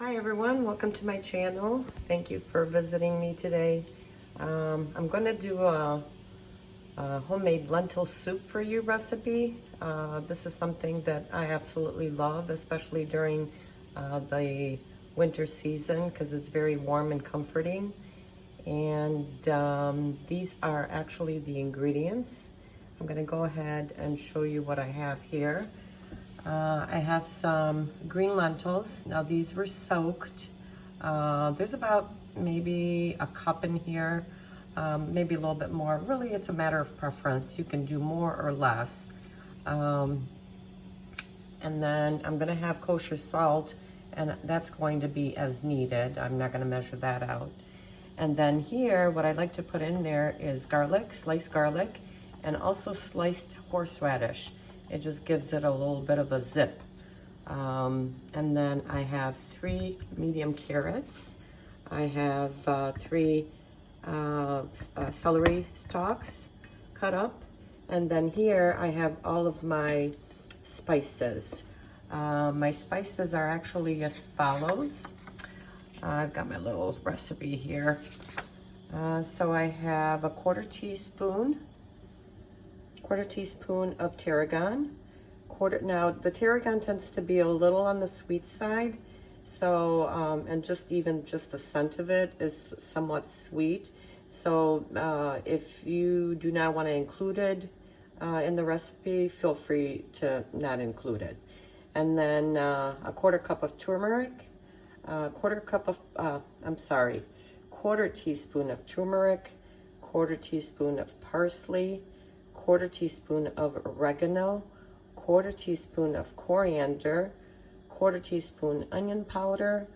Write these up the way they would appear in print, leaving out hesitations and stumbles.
Hi everyone, welcome to my channel. Thank you for visiting me today. I'm going to do a homemade lentil soup for you recipe. This is something that I absolutely love, especially during the winter season because it's very warm and comforting. And these are actually the ingredients. I'm going to go ahead and show you what I have here. I have some green lentils. Now these were soaked. There's about maybe a cup in here, maybe a little bit more. Really, it's a matter of preference. You can do more or less. And then I'm gonna have kosher salt, and that's going to be as needed. I'm not gonna measure that out. And then here, what I like to put in there is garlic, sliced garlic, and also sliced horseradish. It just gives it a little bit of a zip. And then I have 3 medium carrots. I have 3 celery stalks cut up. And then here I have all of my spices. My spices are actually as follows. I've got my little recipe here. So I have a quarter teaspoon of tarragon. Now the tarragon tends to be a little on the sweet side, so and just the scent of it is somewhat sweet. So if you do not want to include it in the recipe, feel free to not include it. And then a quarter cup of turmeric, quarter teaspoon of turmeric, quarter teaspoon of parsley, quarter teaspoon of oregano, quarter teaspoon of coriander, quarter teaspoon onion powder,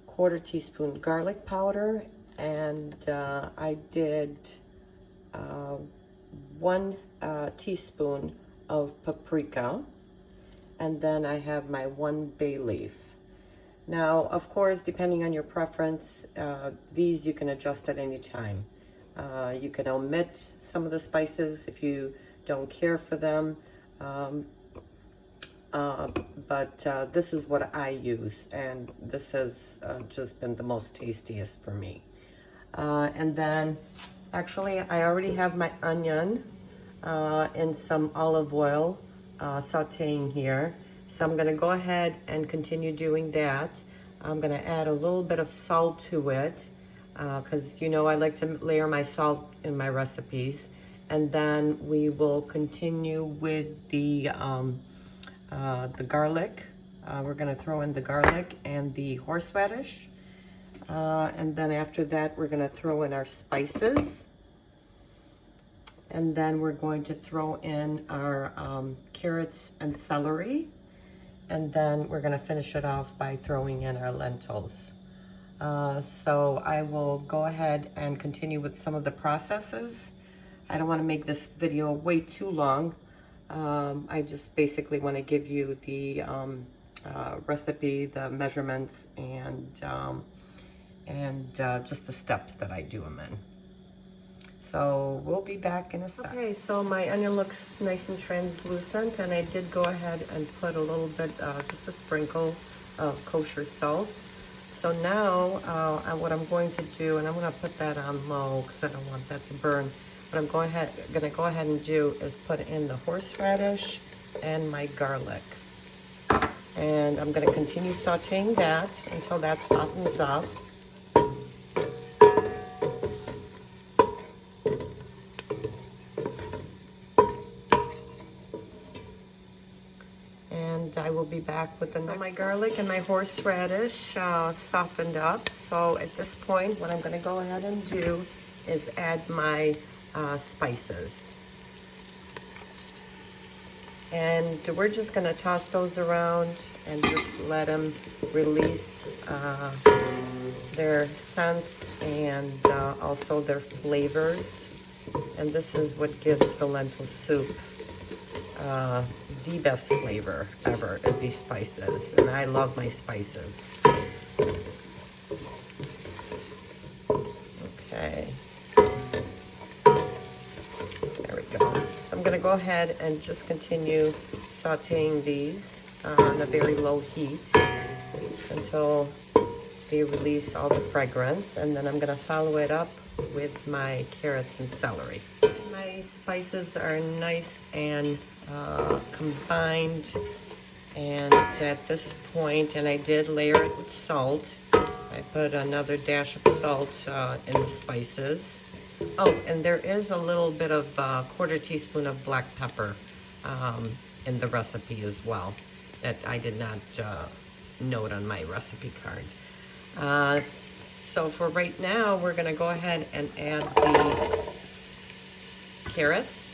quarter teaspoon garlic powder, and I did 1 teaspoon of paprika, and then I have my 1 bay leaf. Now, of course, depending on your preference, these you can adjust at any time. You can omit some of the spices if you don't care for them, but this is what I use, and this has just been the most tastiest for me. And then, actually, I already have my onion and some olive oil sauteing here, so I'm going to go ahead and continue doing that. I'm going to add a little bit of salt to it, because you know I like to layer my salt in my recipes. And then we will continue with the garlic. We're going to throw in the garlic and the horseradish, and then after that we're going to throw in our spices, and then we're going to throw in our carrots and celery, and then we're going to finish it off by throwing in our lentils. So I will go ahead and continue with some of the processes. I don't want to make this video way too long. I just basically want to give you the recipe, the measurements, and just the steps that I do them in. So we'll be back in a sec. Okay, so my onion looks nice and translucent, and I did go ahead and put a little bit, just a sprinkle of kosher salt. So now what I'm going to do, and I'm going to put that on low because I don't want that to burn. What I'm going to go ahead and do is put in the horseradish and my garlic. And I'm going to continue sauteing that until that softens up. And I will be back with the next. So my garlic and my horseradish softened up. So at this point, what I'm going to go ahead and do is add my spices. And we're just going to toss those around and just let them release their scents and also their flavors. And this is what gives the lentil soup the best flavor ever, is these spices. And I love my spices. Okay. There we go. I'm going to go ahead and just continue sauteing these on a very low heat. until they release all the fragrance, and then I'm gonna follow it up with my carrots and celery. My spices are nice and combined, and at this point, and I did layer it with salt. I put another dash of salt in the spices. Oh, and there is a little bit of quarter teaspoon of black pepper in the recipe as well that I did not note on my recipe card. So for right now, we're gonna go ahead and add the carrots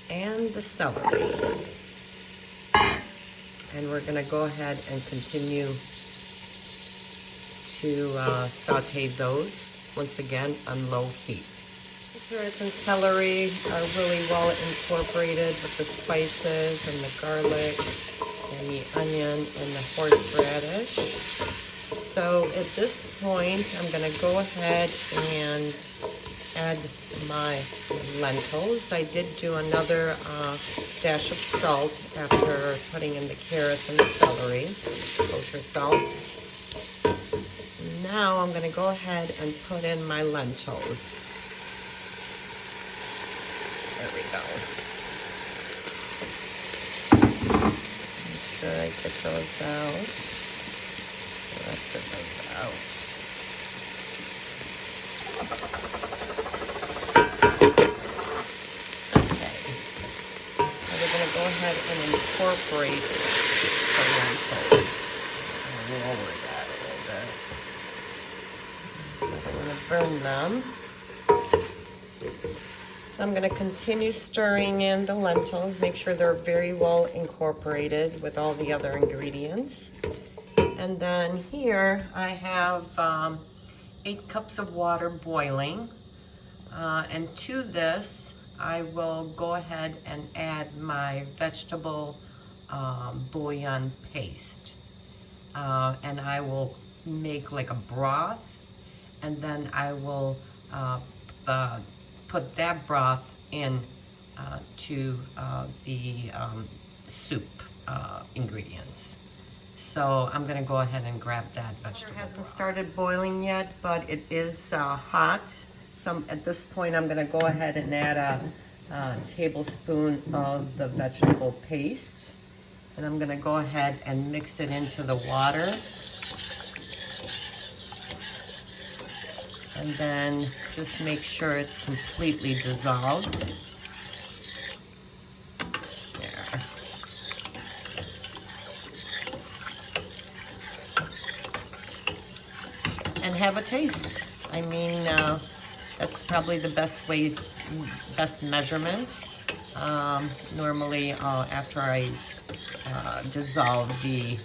and the celery. And we're gonna go ahead and continue to saute those, once again, on low heat. The carrots and celery are really well incorporated with the spices and the garlic and the onion and the horseradish. So at this point, I'm gonna go ahead and add my lentils. I did do another dash of salt after putting in the carrots and the celery, kosher salt. Now I'm gonna go ahead and put in my lentils. There we go. Make sure I get those out. The rest of those out. Okay. Now we're gonna go ahead and incorporate the lentils. I'll lower that a little bit. I don't want to burn them. So I'm going to continue stirring in the lentils, make sure they're very well incorporated with all the other ingredients. And then here I have 8 cups of water boiling. And to this, I will go ahead and add my vegetable bouillon paste. And I will make like a broth. And then I will put that broth in to the soup ingredients. So I'm gonna go ahead and grab that vegetable. It hasn't started boiling yet, but it is hot. So at this point, I'm gonna go ahead and add a tablespoon of the vegetable paste. And I'm gonna go ahead and mix it into the water. And then just make sure it's completely dissolved. There. And have a taste. I mean, that's probably the best way, best measurement. Normally, after I dissolve the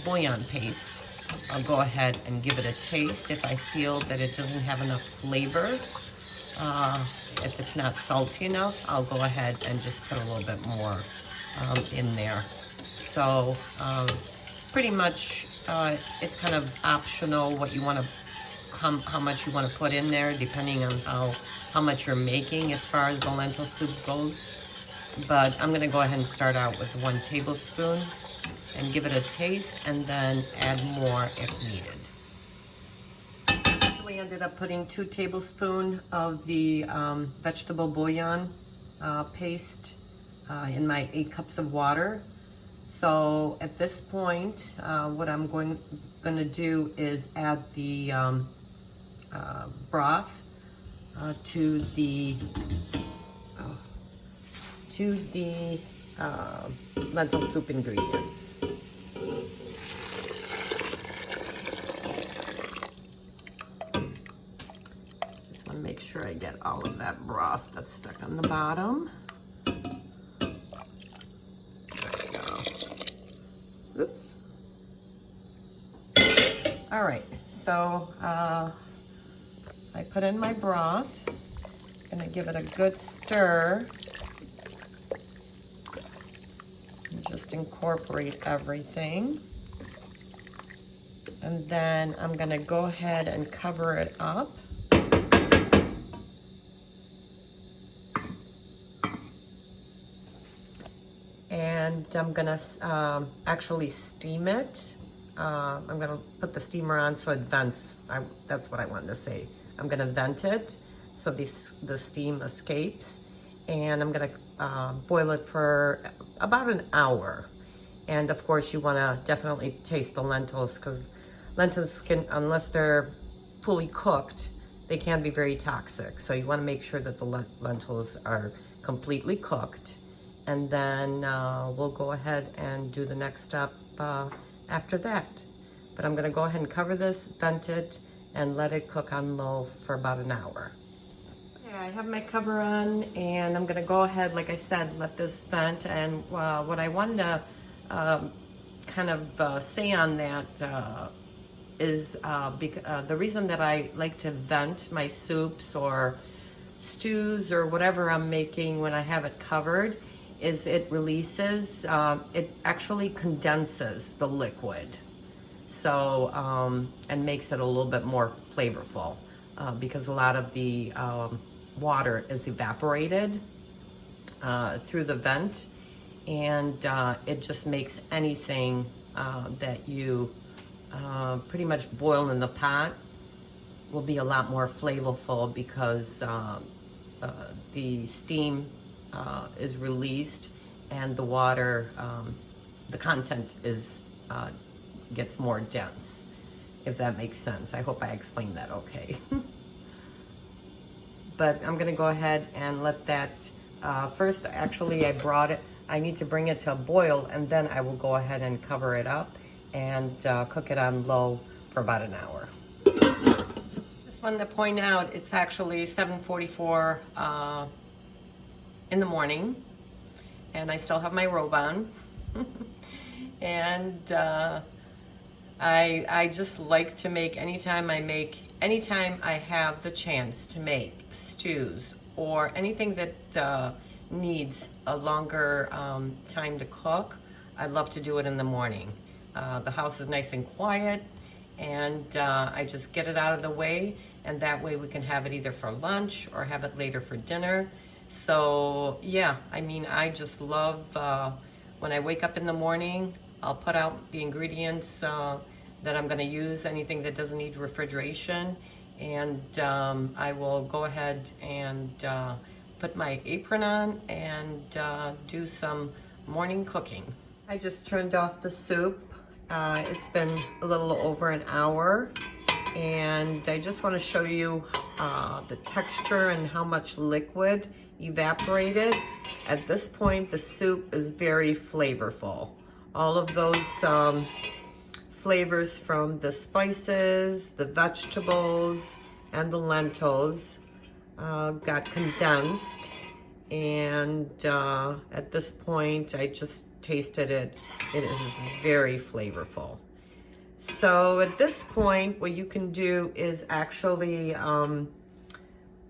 bouillon paste, I'll go ahead and give it a taste. If I feel that it doesn't have enough flavor, if it's not salty enough, I'll go ahead and just put a little bit more in there. So pretty much it's kind of optional what you want to, how much you want to put in there, depending on how much you're making as far as the lentil soup goes. But I'm going to go ahead and start out with 1 tablespoon. And give it a taste, and then add more if needed. I actually ended up putting 2 tablespoons of the vegetable bouillon paste in my 8 cups of water. So at this point, what I'm going to do is add the broth to the lentil soup ingredients. Just want to make sure I get all of that broth that's stuck on the bottom. There we go. Oops. All right, so I put in my broth. Gonna give it a good stir. Just incorporate everything. And then I'm gonna go ahead and cover it up. and I'm gonna actually steam it. I'm gonna put the steamer on so it vents. That's what I wanted to say. I'm gonna vent it so the steam escapes, and I'm gonna boil it for about an hour. And of course you wanna definitely taste the lentils, because lentils can, unless they're fully cooked, they can be very toxic. So you wanna make sure that the lentils are completely cooked. And then we'll go ahead and do the next step after that. But I'm gonna go ahead and cover this, vent it, and let it cook on low for about an hour. Yeah, I have my cover on, and I'm gonna go ahead, like I said, let this vent. And what I wanted to kind of say on that is the reason that I like to vent my soups or stews or whatever I'm making when I have it covered is it releases, it actually condenses the liquid. So, and makes it a little bit more flavorful because a lot of the water is evaporated through the vent, and it just makes anything that you pretty much boil in the pot will be a lot more flavorful because the steam is released and the water, the content is gets more dense, if that makes sense. I hope I explained that okay. But I'm gonna go ahead and let that, first actually I need to bring it to a boil, and then I will go ahead and cover it up and cook it on low for about an hour. Just wanted to point out, it's actually 7:44 in the morning, and I still have my robe on. And I just like to make, anytime I have the chance to make stews or anything that needs a longer time to cook, I love to do it in the morning. The house is nice and quiet, and I just get it out of the way, and that way we can have it either for lunch or have it later for dinner. So yeah, I mean, I just love when I wake up in the morning, I'll put out the ingredients that I'm gonna use, anything that doesn't need refrigeration, and I will go ahead and put my apron on and do some morning cooking. I just turned off the soup. It's been a little over an hour, and I just want to show you the texture and how much liquid evaporated. At this point, the soup is very flavorful. All of those flavors from the spices, the vegetables, and the lentils got condensed. And at this point, I just tasted it. It is very flavorful. So at this point, what you can do is actually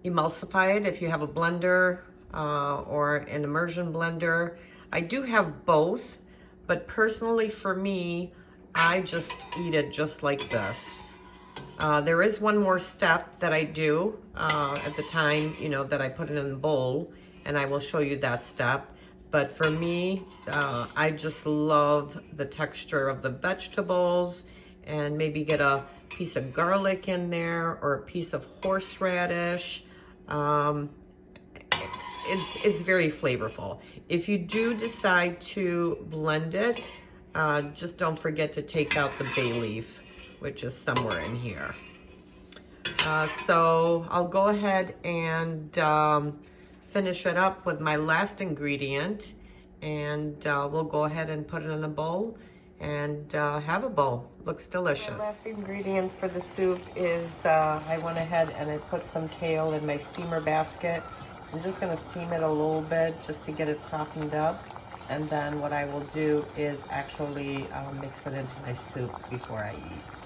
emulsify it if you have a blender or an immersion blender. I do have both, but personally for me, I just eat it just like this. There is one more step that I do at the time, you know, that I put it in the bowl, and I will show you that step. But for me, I just love the texture of the vegetables, and maybe get a piece of garlic in there or a piece of horseradish. It's very flavorful. If you do decide to blend it, just don't forget to take out the bay leaf, which is somewhere in here. So I'll go ahead and finish it up with my last ingredient, and we'll go ahead and put it in a bowl and have a bowl. Looks delicious. My last ingredient for the soup is I went ahead and I put some kale in my steamer basket. I'm just gonna steam it a little bit just to get it softened up. And then what I will do is actually mix it into my soup before I eat.